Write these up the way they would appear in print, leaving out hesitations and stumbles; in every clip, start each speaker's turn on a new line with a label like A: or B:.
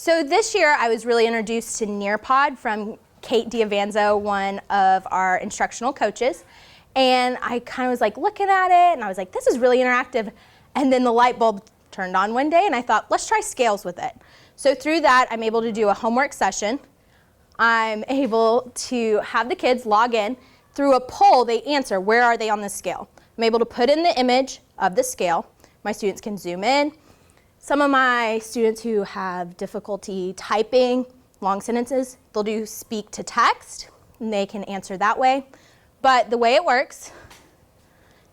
A: So this year I was really introduced to Nearpod from Kate Diavanzo, one of our instructional coaches. And I kind of was like looking at it and I was like, this is really interactive. And then the light bulb turned on one day and I thought, let's try scales with it. So through that, I'm able to do a homework session. I'm able to have the kids log in. Through a poll, they answer, where are they on the scale? I'm able to put in the image of the scale. My students can zoom in. Some of my students who have difficulty typing long sentences, they'll do speak to text, and they can answer that way. But the way it works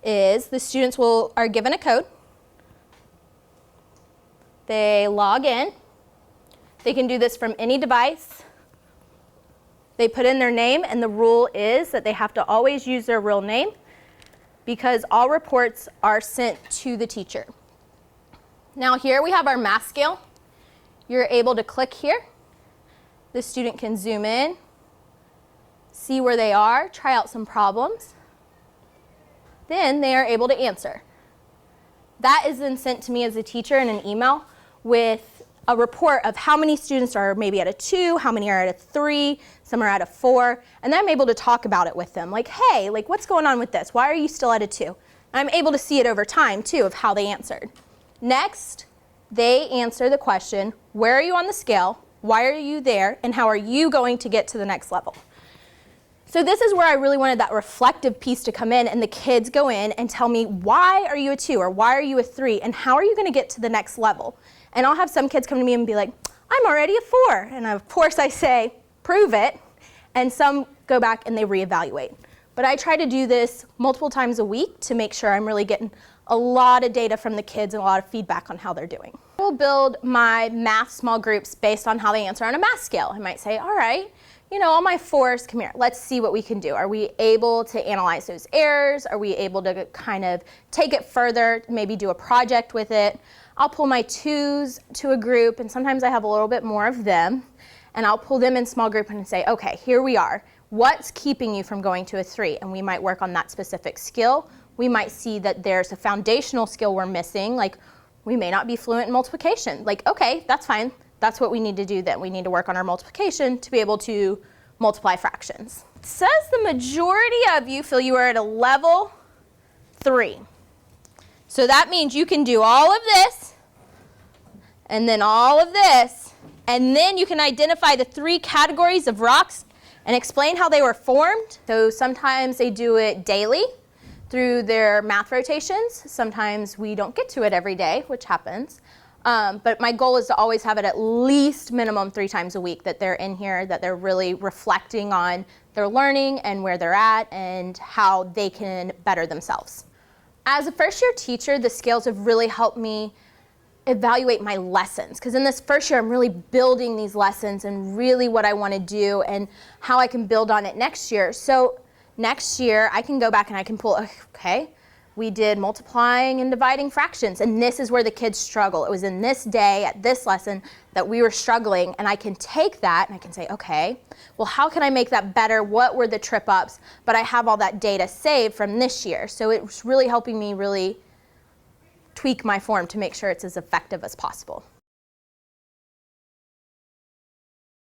A: is the students are given a code. They log in. They can do this from any device. They put in their name, and the rule is that they have to always use their real name because all reports are sent to the teacher. Now here we have our math scale. You're able to click here. The student can zoom in, see where they are, try out some problems. Then they are able to answer. That is then sent to me as a teacher in an email with a report of how many students are maybe at a 2, how many are at a 3, some are at a 4, and then I'm able to talk about it with them. Like, hey, like what's going on with this? Why are you still at a 2? I'm able to see it over time too of how they answered. Next, they answer the question, where are you on the scale? Why are you there? And how are you going to get to the next level? So this is where I really wanted that reflective piece to come in and the kids go in and tell me, why are you a 2 or why are you a 3 and how are you going to get to the next level? And I'll have some kids come to me and be like, I'm already a 4. And of course I say, prove it. And some go back and they reevaluate. But I try to do this multiple times a week to make sure I'm really getting a lot of data from the kids and a lot of feedback on how they're doing. I will build my math small groups based on how they answer on a math scale. I might say, all right, you know, all my 4s, come here, let's see what we can do. Are we able to analyze those errors? Are we able to kind of take it further, maybe do a project with it? I'll pull my 2s to a group, and sometimes I have a little bit more of them, and I'll pull them in small group and say, okay, here we are. What's keeping you from going to a 3? And we might work on that specific skill. We might see that there's a foundational skill we're missing, like we may not be fluent in multiplication. Like, okay, that's fine. That's what we need to do then. We need to work on our multiplication to be able to multiply fractions. It says the majority of you feel you are at a level 3. So that means you can do all of this, and then all of this, and then you can identify the 3 categories of rocks and explain how they were formed. So sometimes they do it daily through their math rotations. Sometimes we don't get to it every day, which happens. But my goal is to always have it at least minimum 3 times a week that they're in here, that they're really reflecting on their learning and where they're at and how they can better themselves. As a first-year teacher, the scales have really helped me evaluate my lessons, because in this first year I'm really building these lessons and really what I want to do and how I can build on it next year. So next year I can go back and I can pull, okay, we did multiplying and dividing fractions, and this is where the kids struggle. It was in this day at this lesson that we were struggling, and I can take that and I can say, okay, well, how can I make that better? What were the trip ups? But I have all that data saved from this year, so it's really helping me really tweak my form to make sure it's as effective as possible.